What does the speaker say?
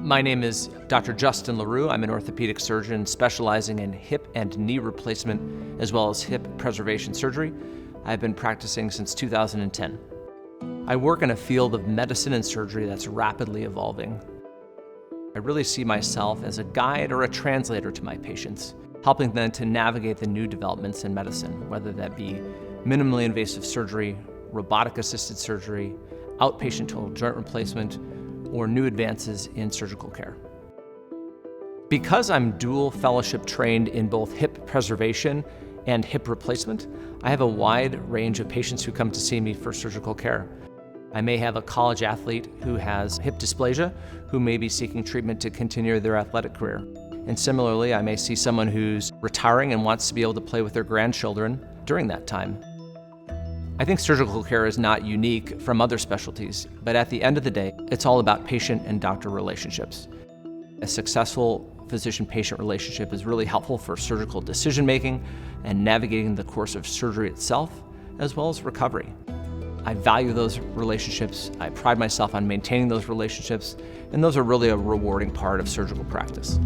My name is Dr. Justin LaReau. I'm an orthopedic surgeon specializing in hip and knee replacement as well as hip preservation surgery. I've been practicing since 2010. I work in a field of medicine and surgery that's rapidly evolving. I really see myself as a guide or a translator to my patients, helping them to navigate the new developments in medicine, whether that be minimally invasive surgery, robotic-assisted surgery, outpatient total joint replacement, or new advances in surgical care. Because I'm dual fellowship trained in both hip preservation and hip replacement, I have a wide range of patients who come to see me for surgical care. I may have a college athlete who has hip dysplasia who may be seeking treatment to continue their athletic career. And similarly, I may see someone who's retiring and wants to be able to play with their grandchildren during that time. I think surgical care is not unique from other specialties, but at the end of the day, it's all about patient and doctor relationships. A successful physician-patient relationship is really helpful for surgical decision-making and navigating the course of surgery itself, as well as recovery. I value those relationships, I pride myself on maintaining those relationships, and those are really a rewarding part of surgical practice.